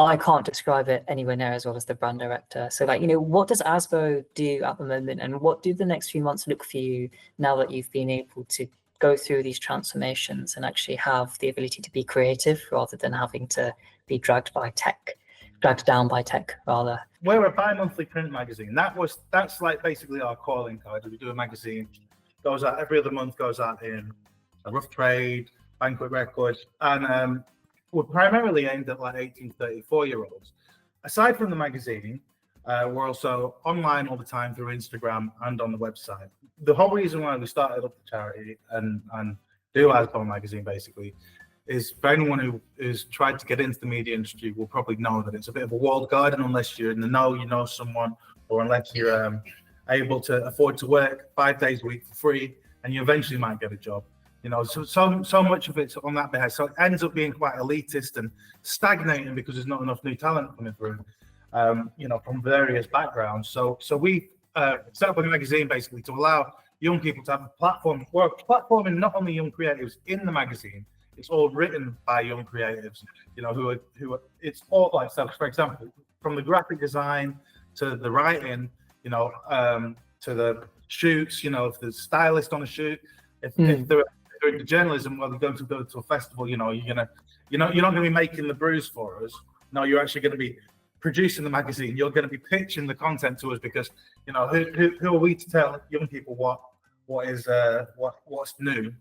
I can't describe it anywhere near as well as the brand director. So like, what does ASBO do at the moment, and what do the next few months look for you now that you've been able to go through these transformations and actually have the ability to be creative rather than having to be dragged down by tech rather? We're a bi-monthly print magazine. That's like basically our calling card. We do a magazine, goes out every other month, goes out in a rough trade, Banquet Records, and we're primarily aimed at like 18 to 34-year-olds. Aside from the magazine, we're also online all the time through Instagram and on the website. The whole reason why we started up the charity and do ASBO magazine basically is for anyone who is tried to get into the media industry will probably know that it's a bit of a walled garden unless you're in the know, you know someone, or unless you're able to afford to work 5 days a week for free, and you eventually might get a job. So much of it's on that behalf. So it ends up being quite elitist and stagnating because there's not enough new talent coming through, from various backgrounds. So we set up a magazine basically to allow young people to have a platform. We're platforming not only young creatives in the magazine, it's all written by young creatives, who are it's all like, so for example, from the graphic design to the writing, to the shoots, if the stylist on a shoot, if they're into journalism, well, they're going to go to a festival, you're not going to be making the brews for us. No, you're actually going to be producing the magazine. You're going to be pitching the content to us because, who are we to tell young people what's new?